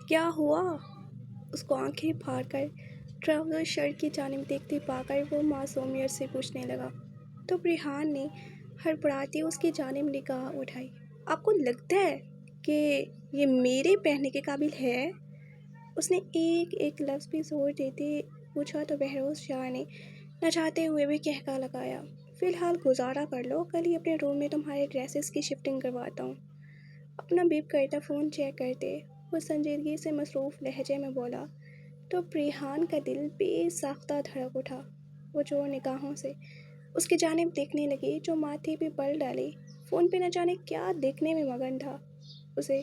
क्या हुआ? उसको आंखें फाड़ कर ट्राउज़र शर्ट की जानिब देखते पाकर वो मासूमियत से पूछने लगा। तो रेहान ने हड़बड़ाते उसकी जानिब निगाह उठाई। आपको लगता है कि ये मेरे पहनने के काबिल है? उसने एक एक लफ्ज़ भी जोर देते पूछा तो बहरोज़ शाह ने न चाहते हुए भी कहका लगाया। फ़िलहाल गुजारा कर लो, कल ही अपने रूम में तुम्हारे ड्रेसेस की शिफ्टिंग करवाता हूँ। अपना बीप करता फ़ोन चेक करते वो संजीदगी से मसरूफ़ लहजे में बोला। तो रेहान का दिल बेसाख्ता धड़क उठा। वो जोर निगाहों से उसकी जानिब देखने लगी जो माथे पे बल डाले फ़ोन पे न जाने क्या देखने में मगन था। उसे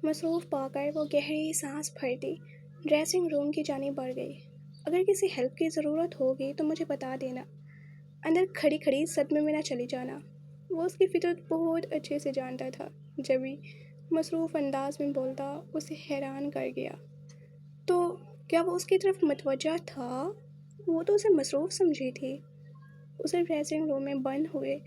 मसरूफ़ पाकर वो गहरी सांस भरती ड्रेसिंग रूम की जानिब बढ़ गई। अगर किसी हेल्प की ज़रूरत होगी तो मुझे बता देना, अंदर खड़ी खड़ी सदमे में न चली जाना। वो उसकी फितरत बहुत अच्छे से जानता था। जब भी मसरूफ़ अंदाज में बोलता उसे हैरान कर गया। तो क्या वो उसकी तरफ मतवज्जा था? वो तो उसे मसरूफ़ समझी थी। उसे ड्रेसिंग रूम में बंद हुए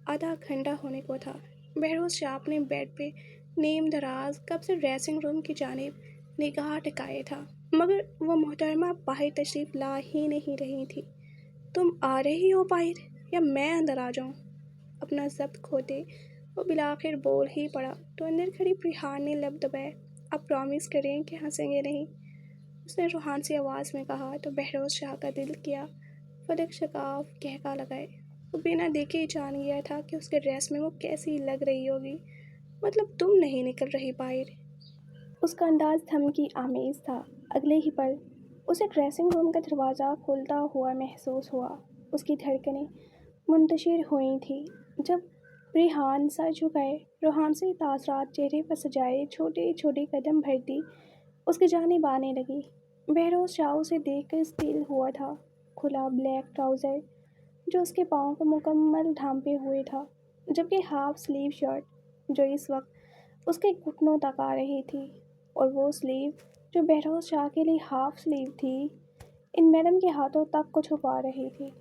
आधा घंटा होने को था। बहरोज़ शाह अपने बेड पे नीम दराज कब से ड्रेसिंग रूम की जानिब निगाह टिकाए था, मगर वह मोहतरमा बाहर तशरीफ़ ला ही नहीं रही थी। तुम आ रही हो बाहर या मैं अंदर आ जाऊँ? अपना ज़ब्त खोते वो बिलाखिर बोल ही पड़ा तो अंदर खड़ी रेहान ने लब दबाए। अब प्रॉमिस करें कि हंसेंगे नहीं, उसने रूहान सी आवाज़ में कहा। तो बहरोज़ शाह का दिल किया फलक शकाफ कहका लगाए। वो बिना देखे ही जान गया था कि उसके ड्रेस में वो कैसी लग रही होगी। मतलब तुम नहीं निकल रही बाहर? उसका अंदाज धमकी आमेज था। अगले ही पल उसे ड्रेसिंग रूम का दरवाज़ा खुलता हुआ महसूस हुआ। उसकी धड़कनें मुंतशिर हुई थी जब रेहान सर झुकाए रूहान से तासरात चेहरे पर सजाए छोटे छोटे कदम भरती उसकी जानिब आने लगी। बहरोज़ शाह उसे देखकर स्थिर हुआ था। खुला ब्लैक ट्राउज़र जो उसके पाँव को मुकम्मल ढांपे हुए था, जबकि हाफ स्लीव शर्ट जो इस वक्त उसके घुटनों तक आ रही थी और वो स्लीव जो बहरोज़ शाह के लिए हाफ स्लीव थी, इन मैडम के हाथों तक को छुपा रही थी।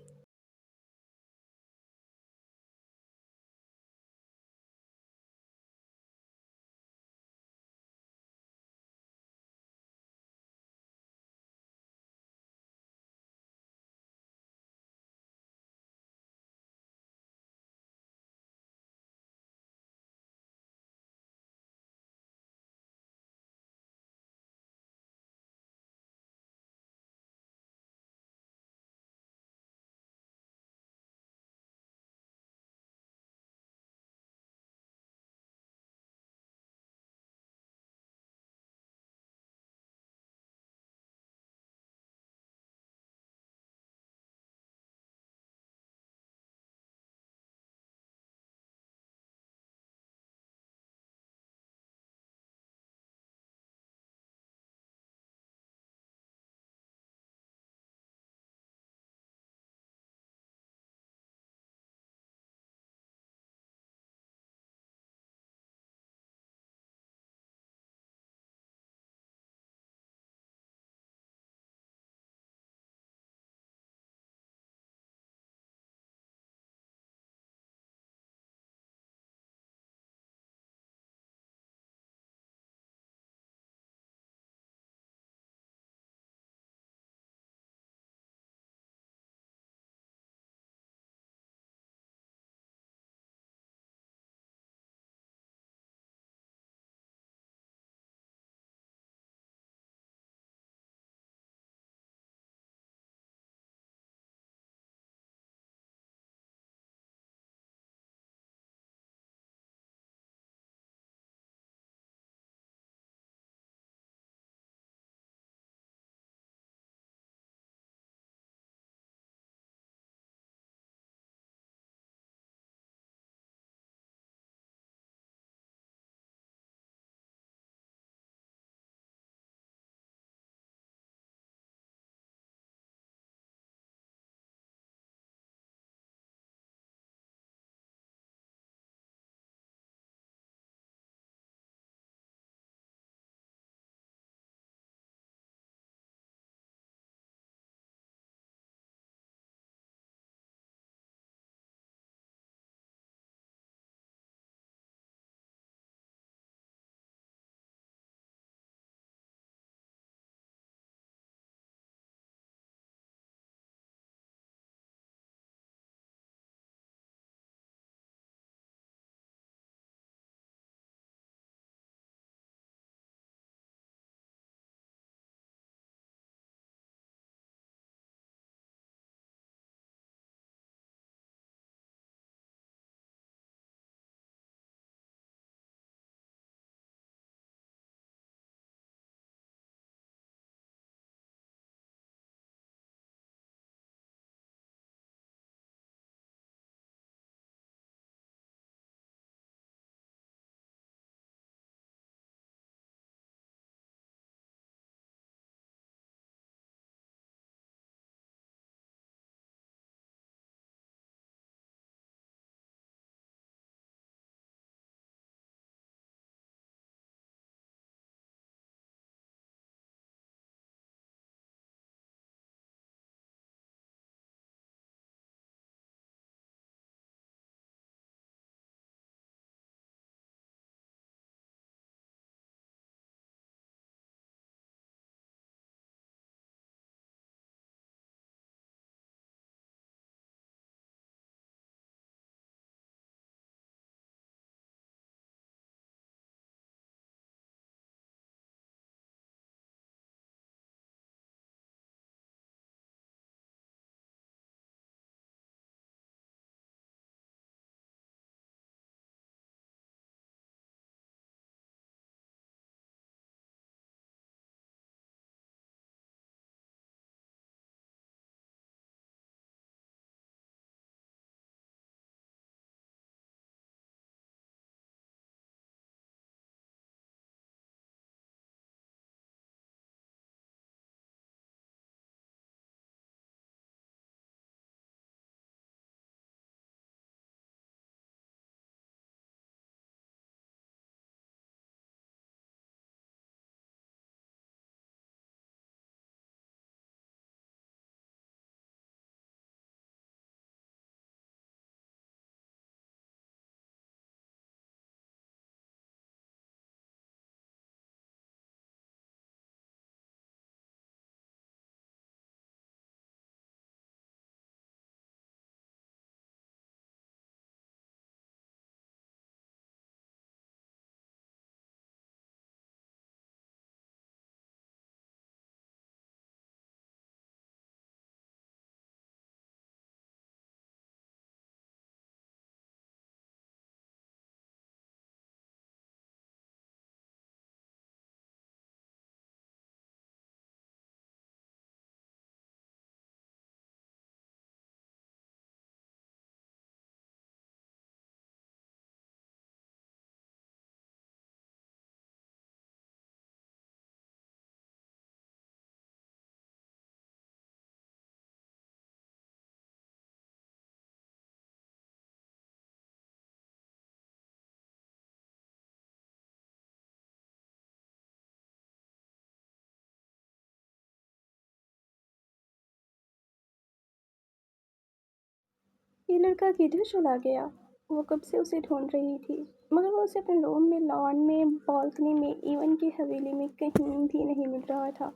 ये लड़का किधर चला गया? वो कब से उसे ढूंढ रही थी, मगर वो उसे अपने रूम में, लॉन में, बालकनी में, इवन की हवेली में कहीं भी नहीं मिल रहा था।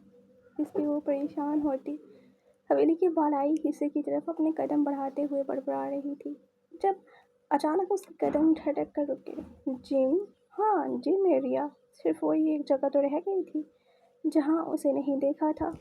इसलिए वो परेशान होती हवेली के बालाई हिस्से की तरफ अपने कदम बढ़ाते हुए बड़बड़ा रही थी, जब अचानक उसके कदम धड़क कर रुके। जिम? हाँ, जिम एरिया। सिर्फ वही एक जगह तो रह गई थी जहाँ उसे नहीं देखा था।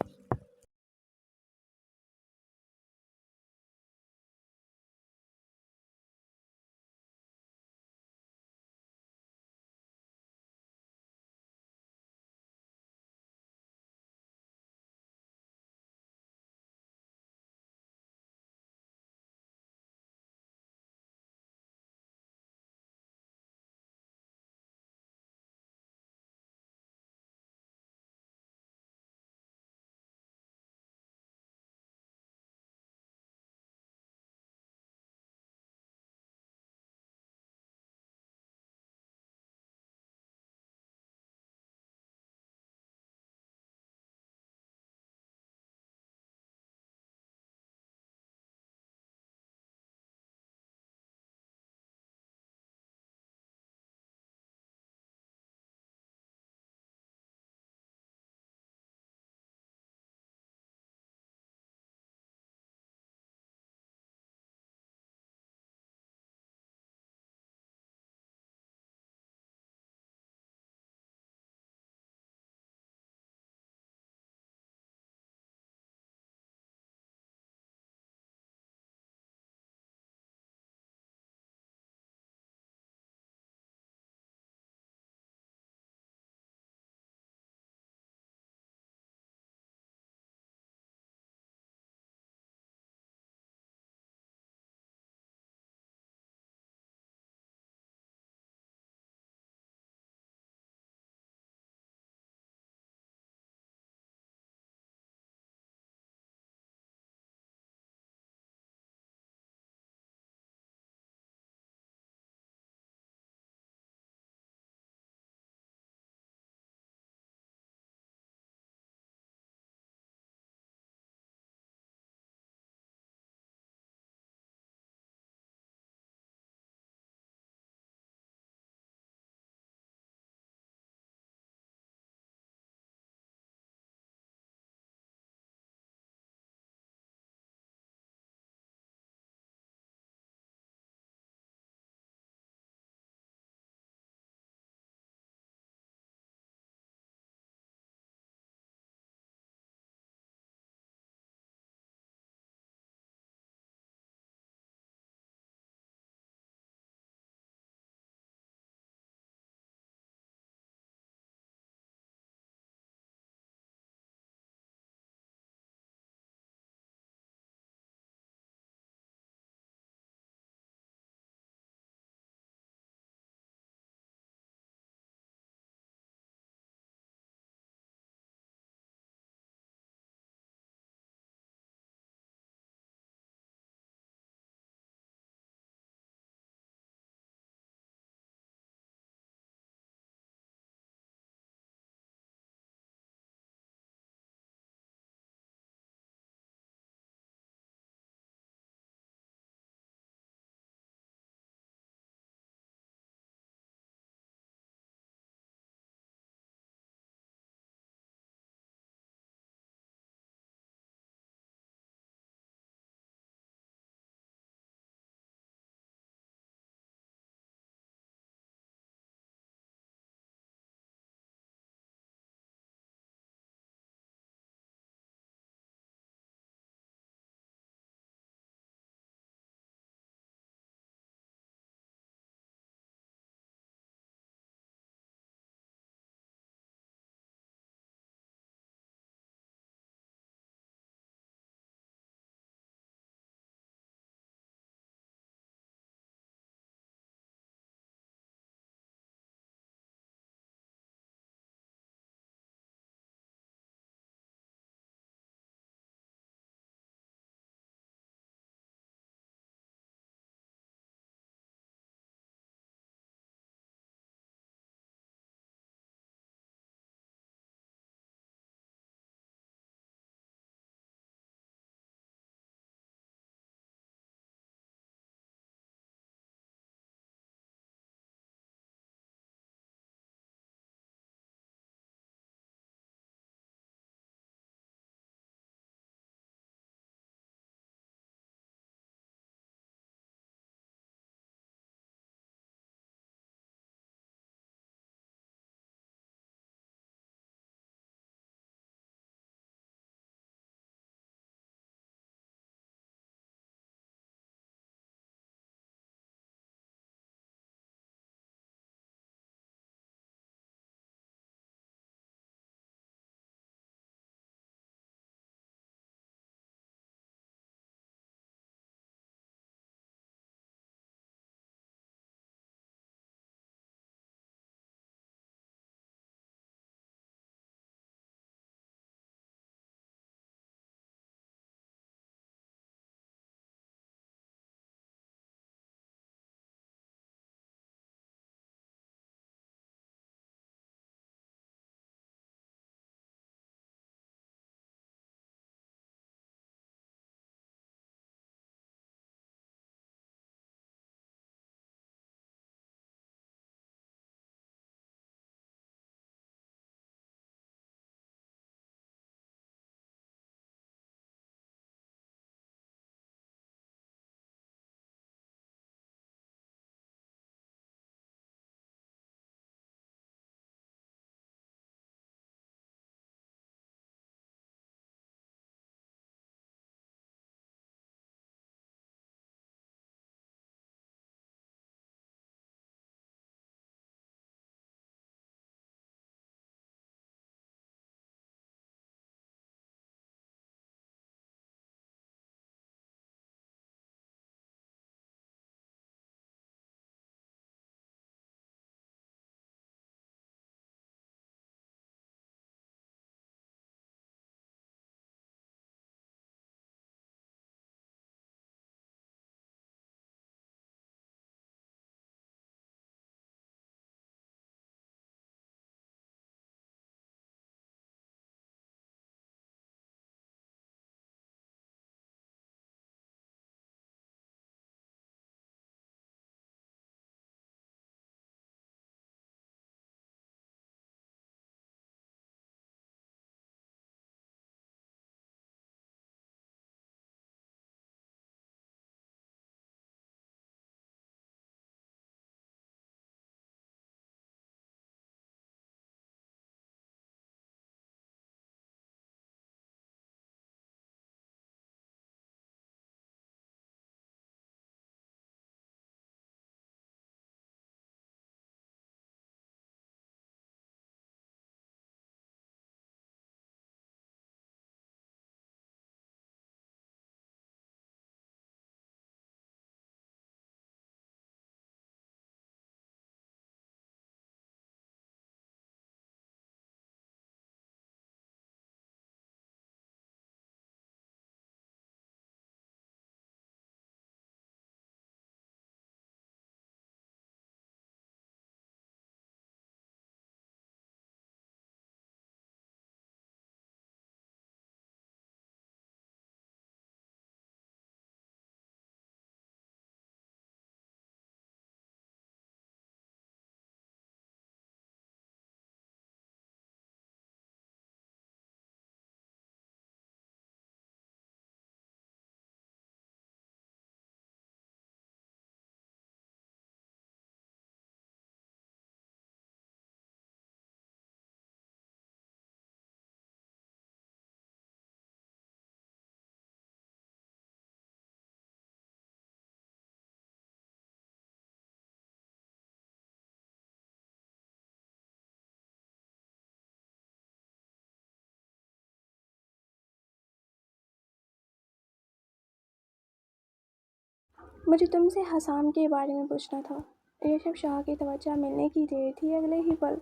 मुझे तुमसे हसाम के बारे में पूछना था। ऋषभ शाह की तवज्जो मिलने की देर थी। अगले ही पल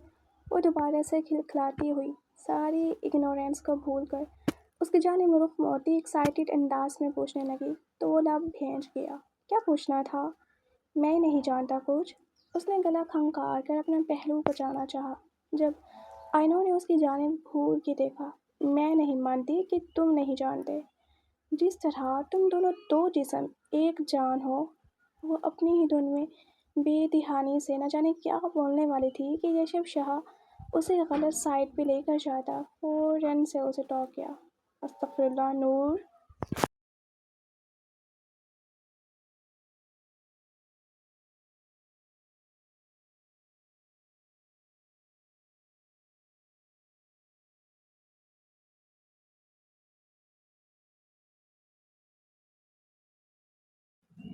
वो दोबारा से खिलखिलाती हुई सारी इग्नोरेंस को भूलकर उसकी जानिब रुख मोड़ती एक्साइटेड अंदाज में पूछने लगी। तो वो लब भेंच गया। क्या पूछना था? मैं नहीं जानता कुछ। उसने गला खंगार कर अपना पहलू बचाना चाहा जब आइनो ने उसकी जानिब घूर के देखा। मैं नहीं मानती कि तुम नहीं जानते। जिस तरह तुम दोनों दो जिस्म एक जान हो। वो अपनी ही धुन में बेध्यानी से न जाने क्या बोलने वाली थी कि ऋषभ शाह उसे गलत साइड पे लेकर जाता। फौरन से उसे टोक गया। अस्तगफिरुल्लाह नूर।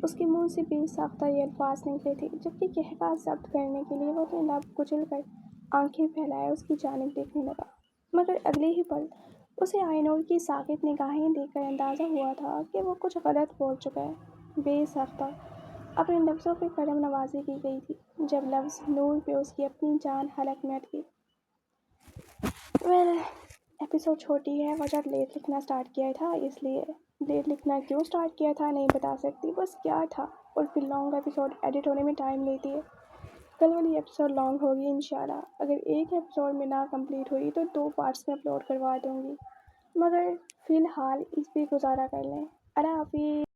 उसके मुंह से बेसाख्ता ये अल्फाज निकले थे जबकि कहका जब्त करने के लिए वो अपने लब कुचल कर आंखें फैलाए उसकी जानिब देखने लगा। मगर अगले ही पल उसे आइनोर की साकित निगाहें देखकर अंदाज़ा हुआ था कि वो कुछ गलत बोल चुका है। बेसाख्ता अपने लफ्ज़ों पे करम नवाजी की गई थी जब लफ्ज़ नूर पे उसकी अपनी जान हलक में अटकी। वेल एपिसोड छोटी है। वजह लेट लिखना स्टार्ट किया था इसलिए। लेट लिखना क्यों स्टार्ट किया था नहीं बता सकती, बस क्या था। और फिर लॉन्ग एपिसोड एडिट होने में टाइम लेती है। कल वाली एपिसोड लॉन्ग होगी इंशाल्लाह। अगर एक एपिसोड में ना कंप्लीट हुई तो 2 पार्ट्स में अपलोड करवा दूँगी। मगर फ़िलहाल इस पे गुज़ारा कर लें। अल्लाह हाफ़िज़।